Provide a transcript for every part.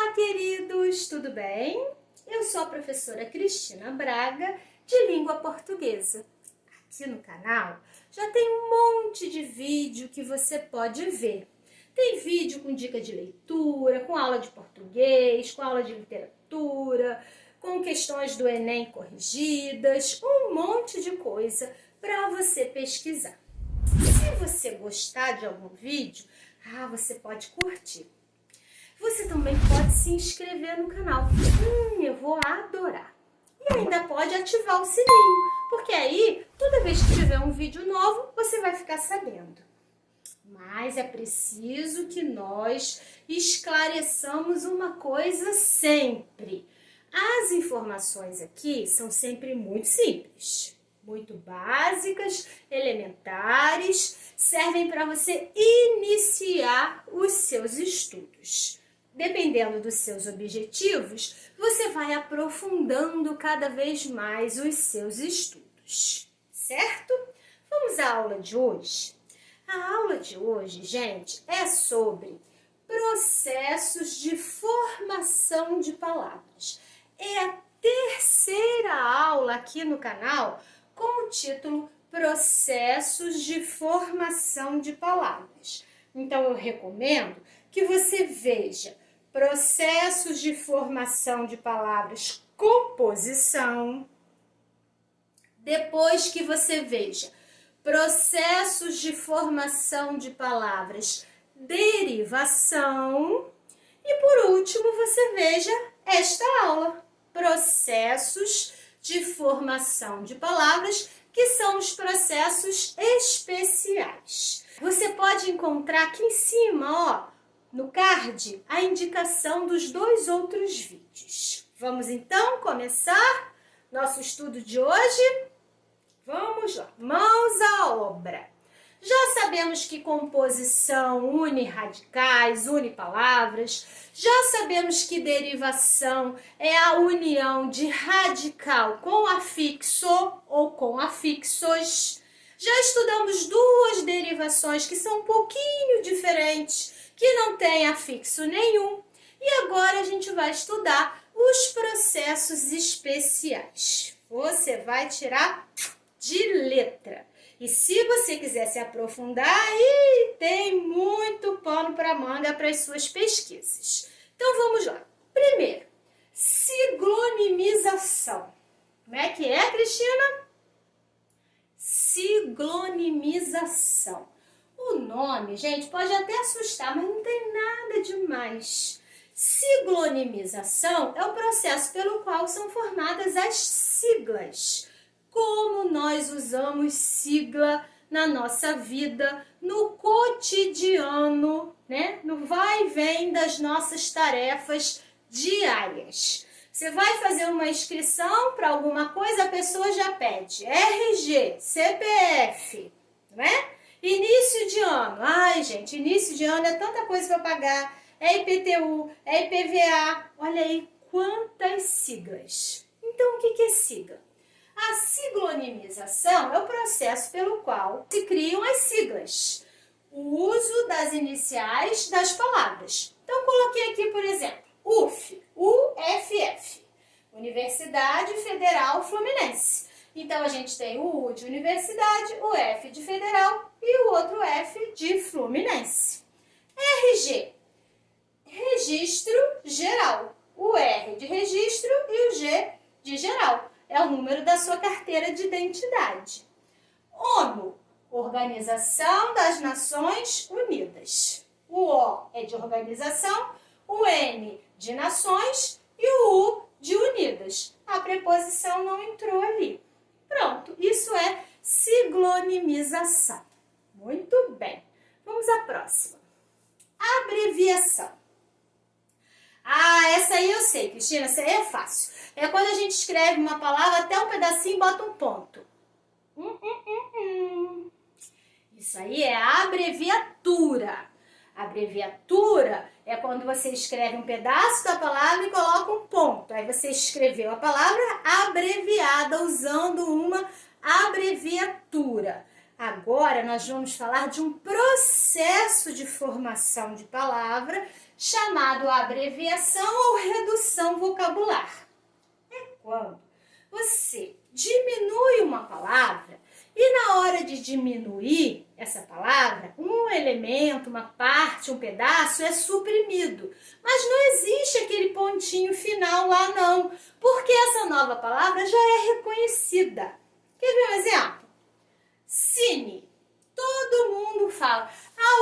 Olá, queridos, tudo bem? Eu sou a professora Cristina Braga, de Língua Portuguesa. Aqui no canal já tem um monte de vídeo que você pode ver. Tem vídeo com dica de leitura, com aula de português, com aula de literatura, com questões do Enem corrigidas, um monte de coisa para você pesquisar. Se você gostar de algum vídeo, você pode curtir. Você também pode se inscrever no canal. Eu vou adorar. E ainda pode ativar o sininho, porque aí, toda vez que tiver um vídeo novo, você vai ficar sabendo. Mas é preciso que nós esclareçamos uma coisa sempre. As informações aqui são sempre muito simples, muito básicas, elementares, servem para você iniciar os seus estudos. Dependendo dos seus objetivos, você vai aprofundando cada vez mais os seus estudos, certo? Vamos à aula de hoje? A aula de hoje, gente, é sobre processos de formação de palavras. É a terceira aula aqui no canal com o título Processos de Formação de Palavras. Então, eu recomendo que você veja processos de formação de palavras, composição. Depois que você veja processos de formação de palavras, derivação. E por último, você veja esta aula, processos de formação de palavras, que são os processos especiais. Você pode encontrar aqui em cima, no card, a indicação dos dois outros vídeos. Vamos então começar nosso estudo de hoje? Vamos lá, mãos à obra. Já sabemos que composição une radicais, une palavras. Já sabemos que derivação é a união de radical com afixo ou com afixos. Já estudamos duas derivações que são um pouquinho diferentes, que não têm afixo nenhum. E agora a gente vai estudar os processos especiais. Você vai tirar de letra. E se você quiser se aprofundar, tem muito pano para manga para as suas pesquisas. Então vamos lá. Primeiro, siglonimização. Como é que é, Cristina? Siglonimização. O nome, gente, pode até assustar, mas não tem nada demais. Siglonimização é o processo pelo qual são formadas as siglas. Como nós usamos sigla na nossa vida, no cotidiano, né? No vai e vem das nossas tarefas diárias. Você vai fazer uma inscrição para alguma coisa, a pessoa já pede RG, CPF, não é? Início de ano. Ai, gente, início de ano é tanta coisa para pagar. É IPTU, é IPVA. Olha aí quantas siglas. Então, o que é sigla? A siglonimização é o processo pelo qual se criam as siglas. O uso das iniciais das palavras. Então, coloquei aqui, por exemplo, UF, UFF, Universidade Federal Fluminense. Então, a gente tem o U de Universidade, o F de Federal e o outro F de Fluminense. RG, Registro Geral. O R de registro e o G de geral. É o número da sua carteira de identidade. ONU, Organização das Nações Unidas. O O é de organização, o N de nações e o U de unidas. A preposição não entrou ali. Pronto, isso é siglonimização. Muito bem. Vamos à próxima. Abreviação. Essa aí eu sei, Cristina, essa aí é fácil. É quando a gente escreve uma palavra até um pedacinho e bota um ponto. Isso aí é a abreviatura. A abreviatura é quando você escreve um pedaço da palavra e coloca um ponto. Aí você escreveu a palavra abreviada usando uma abreviatura. Agora nós vamos falar de um processo de formação de palavra chamado abreviação ou redução vocabular. É quando você diminui uma palavra e na hora de diminuir essa palavra, um elemento, uma parte, um pedaço é suprimido. Mas não existe aquele pontinho final lá não, porque essa nova palavra já é reconhecida. Quer ver um exemplo? Cine. Todo mundo fala,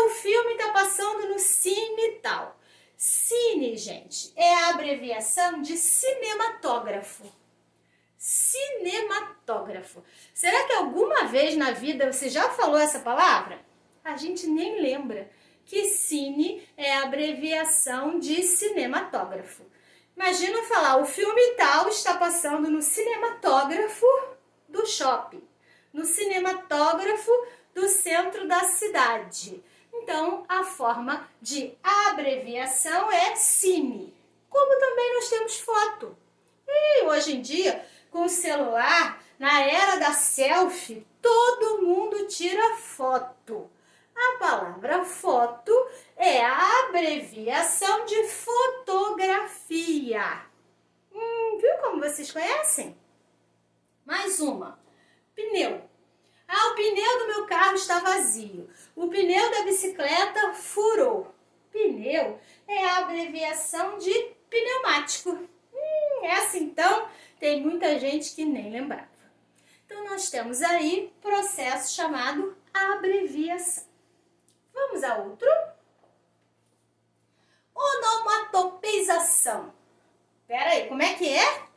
o filme está passando no cine tal. Cine, gente, é a abreviação de cinematógrafo. Cinematógrafo. Será que alguma vez na vida você já falou essa palavra? A gente nem lembra que cine é a abreviação de cinematógrafo. Imagina falar, o filme tal está passando no cinematógrafo do shopping, no cinematógrafo do centro da cidade. Então, a forma de abreviação é cine. Como também nós temos foto. E hoje em dia, com o celular, na era da selfie, todo mundo tira foto. A palavra foto é a abreviação de fotografia. Viu como vocês conhecem? Mais uma. Pneu. O pneu do meu carro está vazio. O pneu da bicicleta furou. Pneu é a abreviação de pneumático. Essa então tem muita gente que nem lembrava. Então nós temos aí processo chamado abreviação. Vamos a outro? Onomatopeização. Espera aí, como é que é?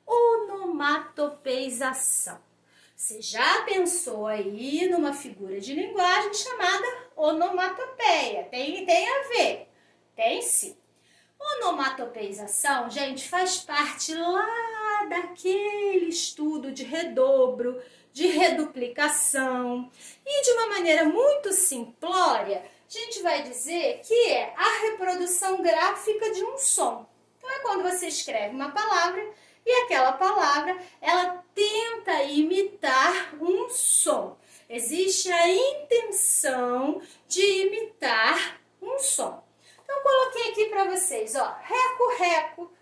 Onomatopeização. Você já pensou aí numa figura de linguagem chamada onomatopeia? Tem a ver? Tem sim. Onomatopeização, gente, faz parte lá daquele estudo de redobro, de reduplicação. E de uma maneira muito simplória, a gente vai dizer que é a reprodução gráfica de um som. Então é quando você escreve uma palavra e aquela palavra, ela tenta imitar um som. Existe a intenção de imitar um som. Então, coloquei aqui para vocês, reco-reco,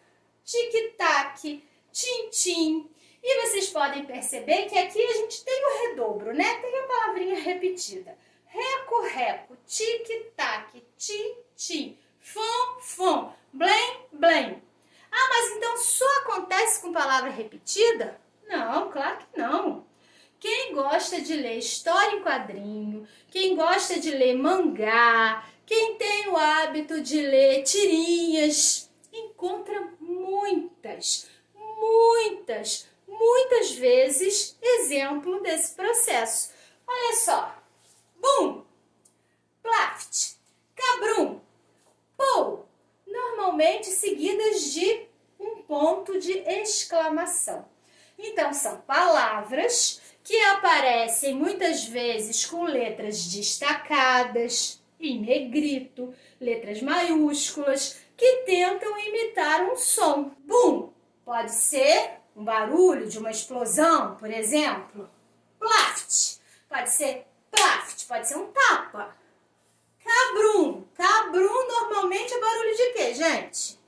tic-tac, tim-tim. E vocês podem perceber que aqui a gente tem o redobro, né? Tem a palavrinha repetida. Reco-reco, tic-tac, tim-tim, fom-fom, blém-blém. Mas então só acontece com palavra repetida? Não, claro que não. Quem gosta de ler história em quadrinho, quem gosta de ler mangá, quem tem o hábito de ler tirinhas, encontra muitas vezes exemplo desse processo. Olha só. Bum, plaft, cabrum, pou, normalmente seguidas de um ponto de exclamação. Então, são palavras que aparecem muitas vezes com letras destacadas, em negrito, letras maiúsculas, que tentam imitar um som. Bum! Pode ser um barulho de uma explosão, por exemplo. Plaft! Pode ser plaft, pode ser um tapa. Cabrum! Cabrum normalmente é barulho de quê, gente?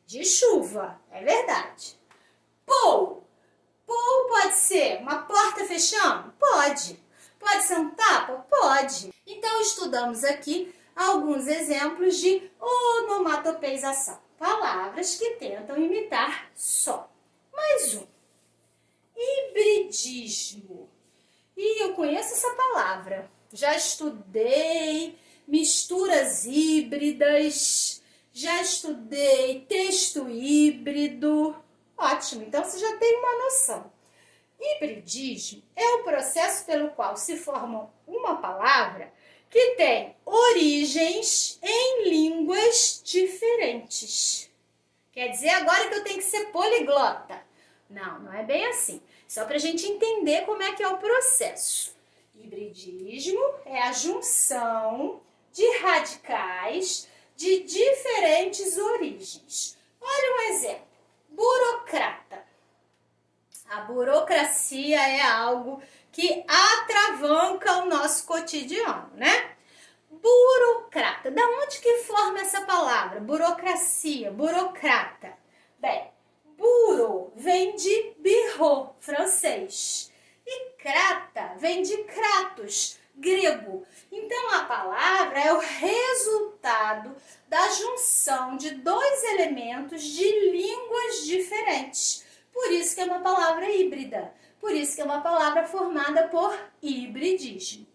De chuva, é verdade. Pou! Pou pode ser uma porta fechando? Pode. Pode ser um tapa? Pode. Então, estudamos aqui alguns exemplos de onomatopeização. Palavras que tentam imitar som. Mais um. Hibridismo. E eu conheço essa palavra. Já estudei misturas híbridas, já estudei texto híbrido. Ótimo, então você já tem uma noção. Hibridismo é o processo pelo qual se forma uma palavra que tem origens em línguas diferentes. Quer dizer agora que eu tenho que ser poliglota? Não, não é bem assim. Só para a gente entender como é que é o processo. Hibridismo é a junção de radicais de diferentes origens. Olha um exemplo. Burocrata. A burocracia é algo que atravanca o nosso cotidiano, né? Burocrata. Da onde que forma essa palavra? Burocracia, burocrata. Bem, buro vem de bureau, francês. E crata vem de kratos, grego. Então, a palavra é o resultado da junção de dois elementos de línguas diferentes. Por isso que é uma palavra híbrida. Por isso que é uma palavra formada por hibridismo.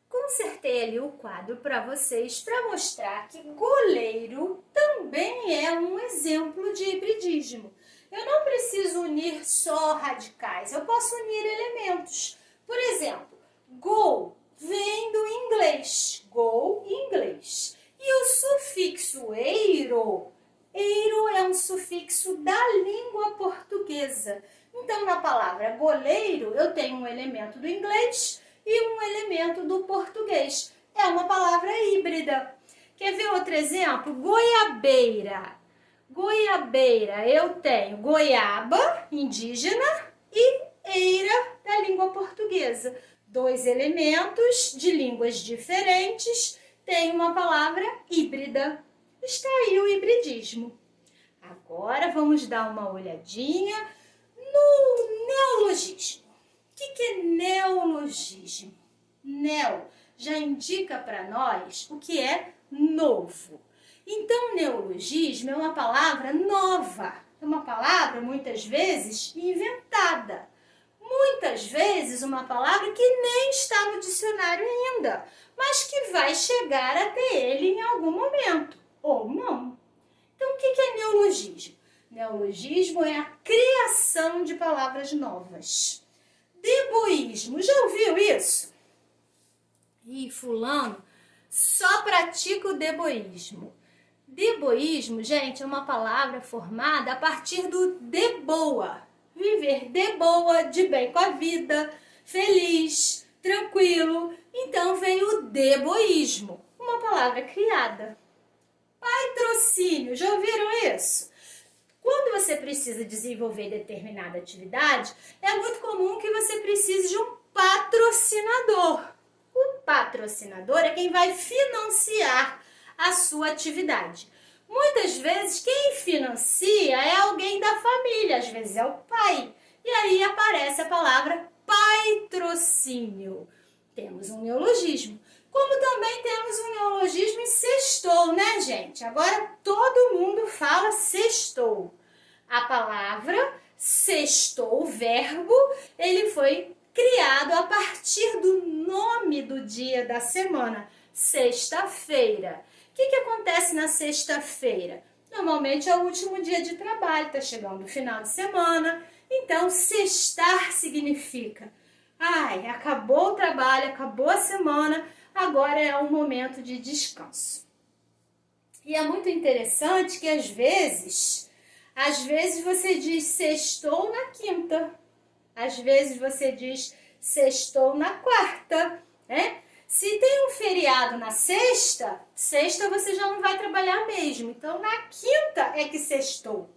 Consertei ali o quadro para vocês para mostrar que goleiro também é um exemplo de hibridismo. Eu não preciso unir só radicais, eu posso unir elementos. Por exemplo, go vem do inglês, go em inglês. E o sufixo eiro, eiro é um sufixo da língua portuguesa. Então, na palavra goleiro, eu tenho um elemento do inglês e um elemento do português. É uma palavra híbrida. Quer ver outro exemplo? Goiabeira. Goiabeira, eu tenho goiaba, indígena, e eira, da língua portuguesa. Dois elementos de línguas diferentes têm uma palavra híbrida. Está aí o hibridismo. Agora vamos dar uma olhadinha no neologismo. O que é neologismo? Neo já indica para nós o que é novo. Então, neologismo é uma palavra nova, é uma palavra muitas vezes inventada. Muitas vezes uma palavra que nem está no dicionário ainda, mas que vai chegar até ele em algum momento, ou não. Então, o que é neologismo? Neologismo é a criação de palavras novas. Deboísmo, já ouviu isso? Ih, fulano só pratica o deboísmo. Deboísmo, gente, é uma palavra formada a partir do de boa. Viver de boa, de bem com a vida, feliz, tranquilo. Então vem o deboísmo, uma palavra criada. Patrocínio, já ouviram isso? Quando você precisa desenvolver determinada atividade, é muito comum que você precise de um patrocinador. O patrocinador é quem vai financiar a sua atividade. Muitas vezes quem financia é alguém da família, às vezes é o pai. E aí aparece a palavra patrocínio. Temos um neologismo. Como também temos um neologismo em sextou, né, gente? Agora todo mundo fala sextou. A palavra sextou, o verbo, ele foi criado a partir do nome do dia da semana, sexta-feira. O que acontece na sexta-feira? Normalmente é o último dia de trabalho, está chegando o final de semana. Então, sextar significa, ai, acabou o trabalho, acabou a semana, agora é um momento de descanso. E é muito interessante que às vezes você diz sextou na quinta, às vezes você diz sextou na quarta, né? Se tem um feriado na sexta você já não vai trabalhar mesmo. Então, na quinta é que sextou.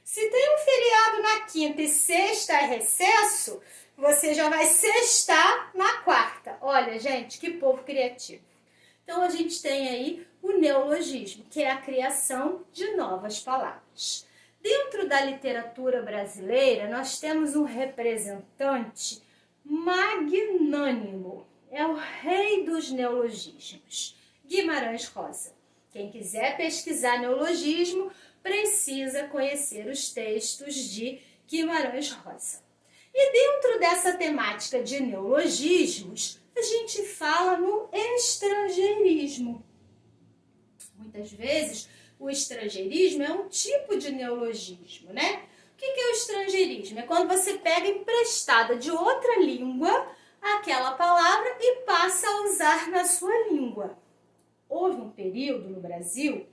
Se tem um feriado na quinta e sexta é recesso, você já vai sextar na quarta. Olha, gente, que povo criativo. Então, a gente tem aí o neologismo, que é a criação de novas palavras. Dentro da literatura brasileira, nós temos um representante magnânimo. É o rei dos neologismos, Guimarães Rosa. Quem quiser pesquisar neologismo, precisa conhecer os textos de Guimarães Rosa. E dentro dessa temática de neologismos, a gente fala no estrangeirismo. Muitas vezes, o estrangeirismo é um tipo de neologismo, né? O que é o estrangeirismo? É quando você pega emprestada de outra língua aquela palavra e passa a usar na sua língua. Houve um período no Brasil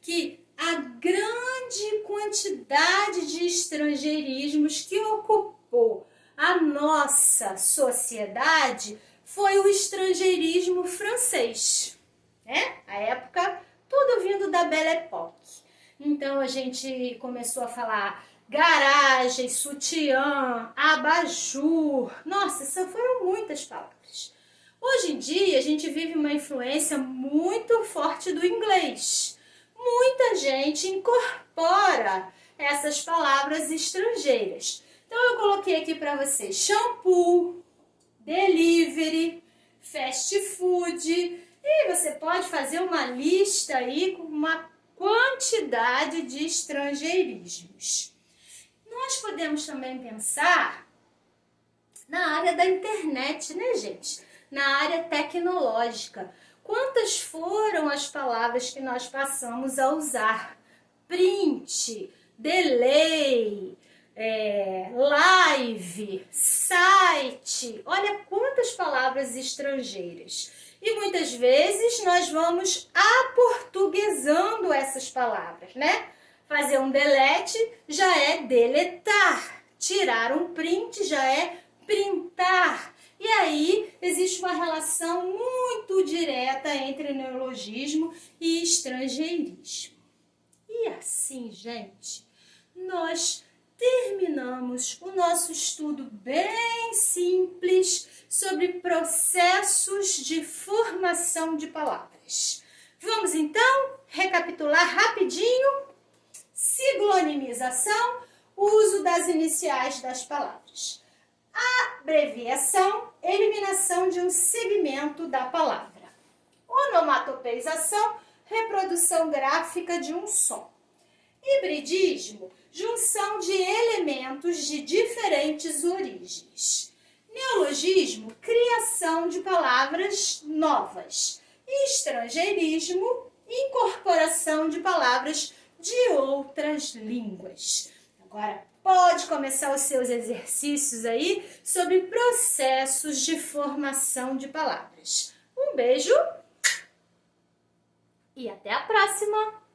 que a grande quantidade de estrangeirismos que ocupou a nossa sociedade foi o estrangeirismo francês, né? A época, tudo vindo da Belle Époque. Então, a gente começou a falar garagem, sutiã, abajur. Nossa, foram muitas palavras. Hoje em dia, a gente vive uma influência muito forte do inglês. Muita gente incorpora essas palavras estrangeiras. Então, eu coloquei aqui para vocês shampoo, delivery, fast food, e você pode fazer uma lista aí com uma quantidade de estrangeirismos. Nós podemos também pensar na área da internet, né, gente? Na área tecnológica. Quantas foram as palavras que nós passamos a usar? Print, delay, live, site. Olha quantas palavras estrangeiras. E muitas vezes nós vamos aportuguesando essas palavras, né? Fazer um delete já é deletar. Tirar um print já é printar. E aí existe uma relação muito direta entre neologismo e estrangeirismo. E assim, gente, nós terminamos o nosso estudo bem simples sobre processos de formação de palavras. Vamos então recapitular rapidinho? Siglonimização, uso das iniciais das palavras. Abreviação, eliminação de um segmento da palavra. Onomatopeização, reprodução gráfica de um som. Hibridismo, junção de elementos de diferentes origens. Neologismo, criação de palavras novas. Estrangeirismo, incorporação de palavras de outras línguas. Agora, pode começar os seus exercícios aí sobre processos de formação de palavras. Um beijo e até a próxima!